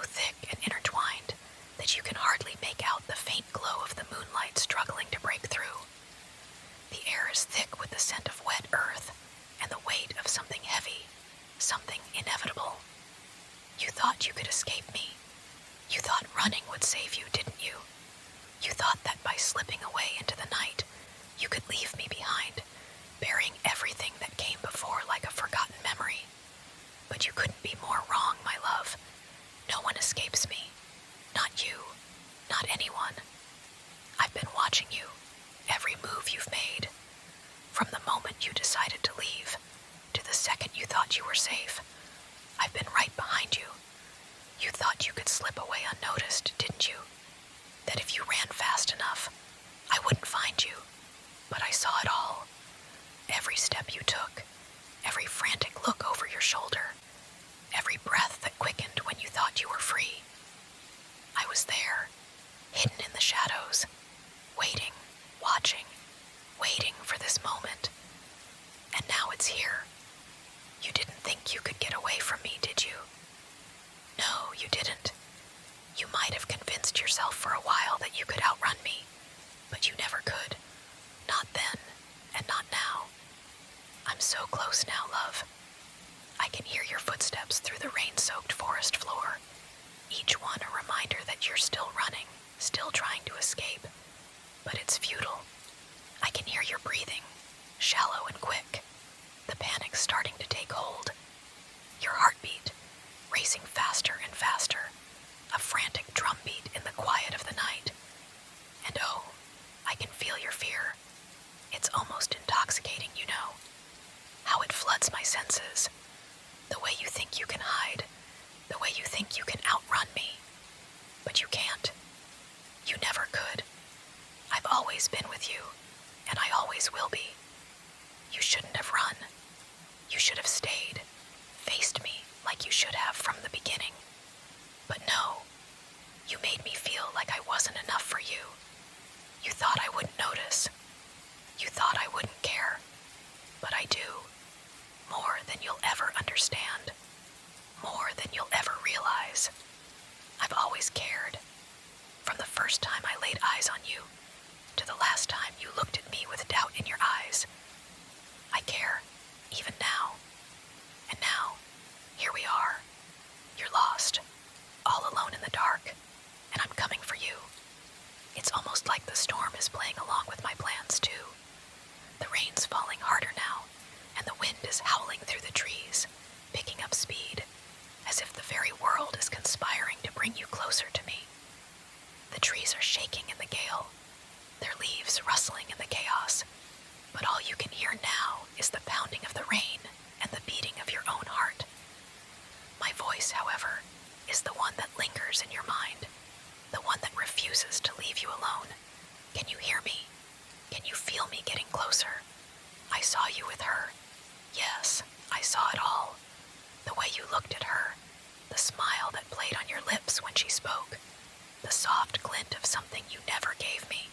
thick and intertwined that you can hardly make out the faint glow of the moonlight struggling to break through. The air is thick with the scent of wet earth and the weight of something heavy, something inevitable. You thought you could escape me. You thought running would save you, didn't you? You thought that by slipping away into the night, you could leave me behind, burying everything that came before like a forgotten memory. But you couldn't be more wrong, my love. No one escapes me. Not you. Not anyone. I've been watching you, every move you've made. From the moment you decided to leave, to the second you thought you were safe, I've been right behind you. You thought you could slip away unnoticed, didn't you? That if you ran fast enough, I wouldn't find you. But I saw it all. Every step you took, every frantic look over your shoulder, every breath that quickened when you thought you were free. I was there, hidden in the shadows, waiting, watching, waiting for this moment. And now it's here. You didn't think you could get away from me, did you? No, you didn't. You might have convinced yourself for a while that you could outrun me, but you never could. Not then, and not now. I'm so close now, love. I can hear your footsteps through the rain-soaked forest floor, each one a reminder that you're still running, still trying to escape. But it's futile. I can hear your breathing, shallow and quick, the panic starting to take hold. Your heartbeat, racing faster and faster, a frantic drumbeat in the quiet of the night. And oh, I can feel your fear. It's almost intoxicating, you know. How it floods my senses. The way you think you can hide. The way you think you can outrun me. But you can't. You never could. I've always been with you, and I always will be. You shouldn't have run. You should have stayed, faced me like you should have from the beginning. But no, you made me feel like I wasn't enough for you. You thought I wouldn't notice. You thought I wouldn't care. But I do. More than you'll ever understand. More than you'll ever realize. I've always cared. From the first time I laid eyes on you, to the last time you looked at me with doubt in your eyes. I care, even now. And now, here we are. You're lost, all alone in the dark, and I'm coming for you. It's almost like the storm is playing along with my plans, too. The rain's falling harder now, and the wind is howling through the trees, picking up speed, as if the very world is conspiring to bring you closer to me. The trees are shaking in the gale, their leaves rustling in the chaos, but all you can hear now is the pounding of the rain and the beating of your own heart. My voice, however, is the one that lingers in your mind, the one that refuses to leave you alone. Can you hear me? Can you feel me getting closer? I saw you with her. Yes, I saw it all. The way you looked at her, the smile that played on your lips when she spoke, the soft glint of something you never gave me.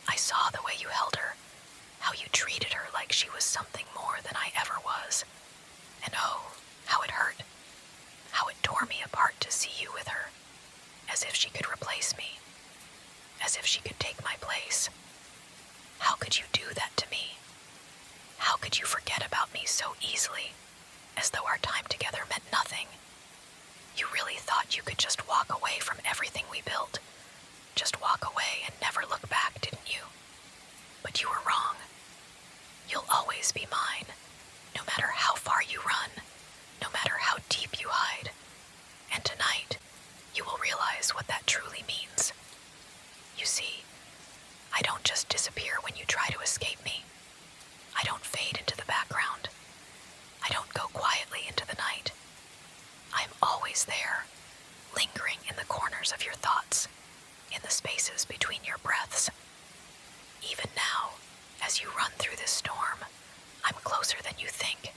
I saw the way you held her, how you treated her like she was something more than I ever was. And oh, how it hurt. How it tore me apart to see you with her, as if she could replace me, as if she could take my place. How could you do that to me? How could you forget about me so easily, as though our time together meant nothing? You really thought you could just walk away from everything we built, just walk away and never look back, didn't you? But you were wrong. You'll always be mine, no matter how far you run, no matter how deep you hide. And tonight, you will realize what that truly means. You see, I don't just disappear when you try to escape me. I don't fade into the background. I don't go quietly into the night. I'm always there, lingering in the corners of your thoughts, in the spaces between your breaths. Even now, as you run through this storm, I'm closer than you think.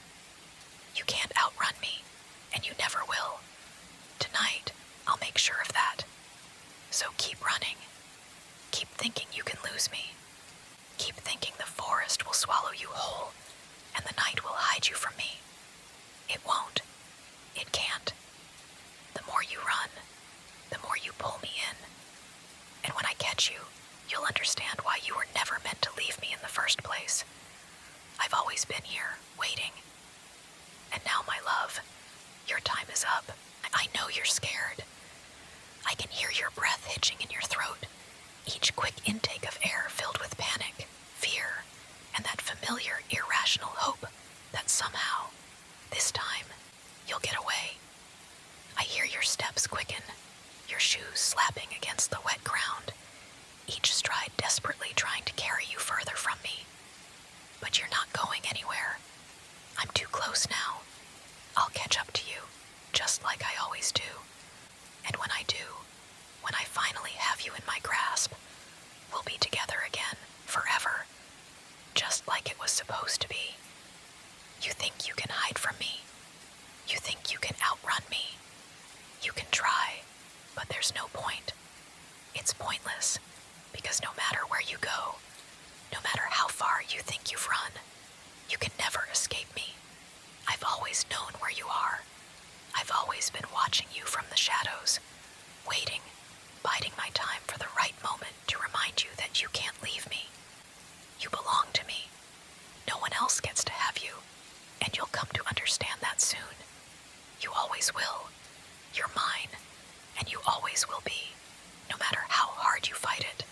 You can't outrun me, and you never will. Tonight, I'll make sure of that. So keep running. Keep thinking you can lose me. Keep thinking the forest will swallow you whole, and the night will hide you from me. It won't. It can't. The more you run, intake of air filled with panic, fear, and that familiar, irrational hope that somehow, this time, you'll get away. I hear your steps quicken, your shoes slapping against the wet ground, each stride desperately trying to carry you further from me. But you're not going anywhere. I'm too close now. I'll catch up to you, just like I always do. And when I do, when I finally have you in my grasp, we'll be together again, forever, just like it was supposed to be. You think you can hide from me. You think you can outrun me. You can try, but there's no point. It's pointless, because no matter where you go, no matter how far you think you've run, you can never escape me. I've always known where you are. I've always been watching you from the shadows, waiting, biding my time for the right moment to remind you that you can't leave me. You belong to me. No one else gets to have you, and you'll come to understand that soon. You always will. You're mine, and you always will be, no matter how hard you fight it.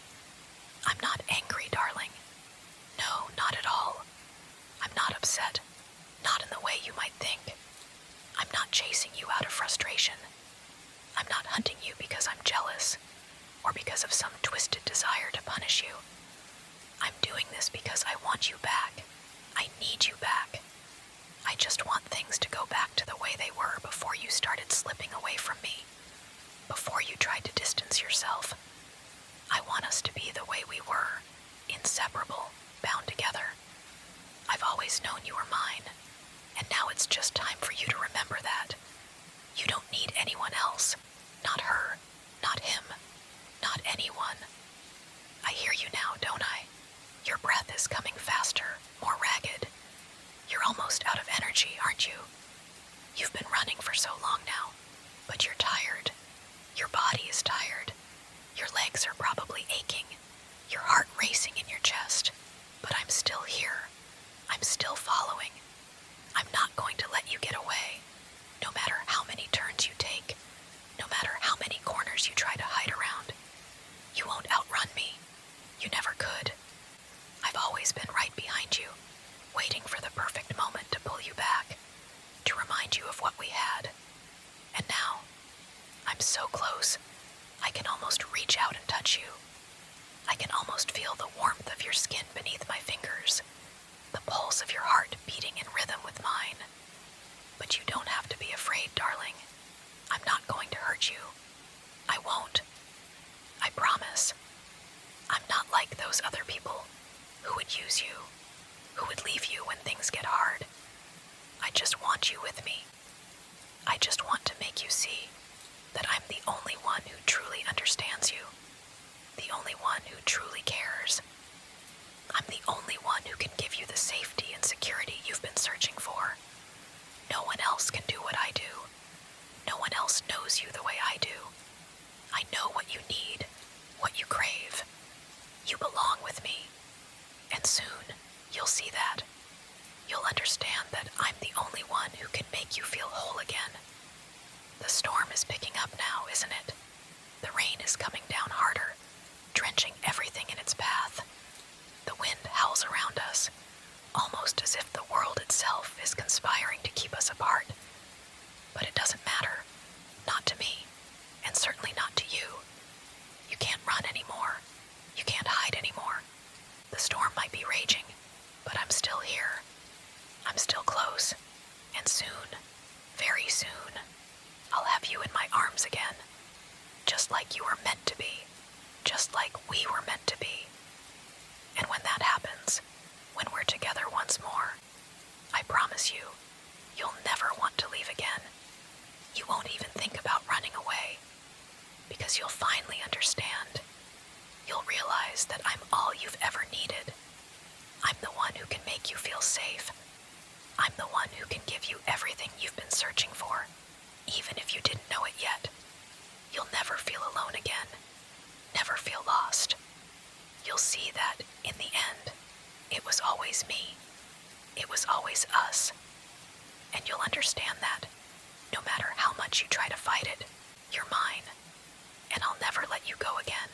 I'm not angry, darling. No, not at all. I'm not upset, not in the way you might think. I'm not chasing you out of frustration. I'm not hunting you because I'm jealous, or because of some twisted desire to punish you. I'm doing this because I want you back. I need you back. I just want things to go back to the way they were before you started slipping away from me, before you tried to distance yourself. I want us to be the way we were, inseparable, bound together. I've always known you were mine, and now it's just time for you to remember that. You don't need anyone else, not her, not him, not anyone. I hear you now, don't I? Your breath is coming faster, more ragged. You're almost out of energy, aren't you? You've been running for so long now, but you're tired. Your body is tired. Your legs are probably aching, your heart racing in your chest. But I'm still here. I'm still following. I'm not going to let you get away, no matter how many turns you take, no matter how many corners you try to hide around. You won't outrun me. You never could. I've always been right behind you, waiting for the perfect moment to pull you back, to remind you of what we had. And now, I'm so close, I can almost reach out and touch you. I can almost feel the warmth of your skin beneath my fingers, the pulse of your heart beating in rhythm with mine. But you don't have to be afraid, darling. I'm not going to hurt you. I won't. I promise. I'm not like those other people who would use you, who would leave you when things get hard. I just want you with me. I just want to make you see that I'm the only one who truly understands you, the only one who truly cares. I'm the only one who can give you the safety and security you've been searching for. No one else can do what I do. No one else knows you the way I do. I know what you need, what you crave. You belong with me. And soon, you'll see that. You'll understand that I'm the only one who can make you feel whole again. The storm is picking up now, isn't it? The rain is coming down harder, drenching everything in its path. The wind howls around us, almost as if the world itself is conspiring to keep us apart. But it doesn't matter. Not to me, and certainly not to you. You can't run anymore. You can't hide anymore. The storm might be raging, but I'm still here. I'm still close, and soon, very soon, I'll have you in my arms again, just like you were meant to be, just like we were meant to be. And when that happens, when we're together once more, I promise you, you'll never want to leave again. You won't even think about running away, because you'll finally understand. You'll realize that I'm all you've ever needed. I'm the one who can make you feel safe. I'm the one who can give you everything you've been searching for, even if you didn't know it yet. You'll never feel alone again, never feel lost. You'll see that, in the end, it was always me. It was always us. And you'll understand that, no matter how much you try to fight it, you're mine, and I'll never let you go again.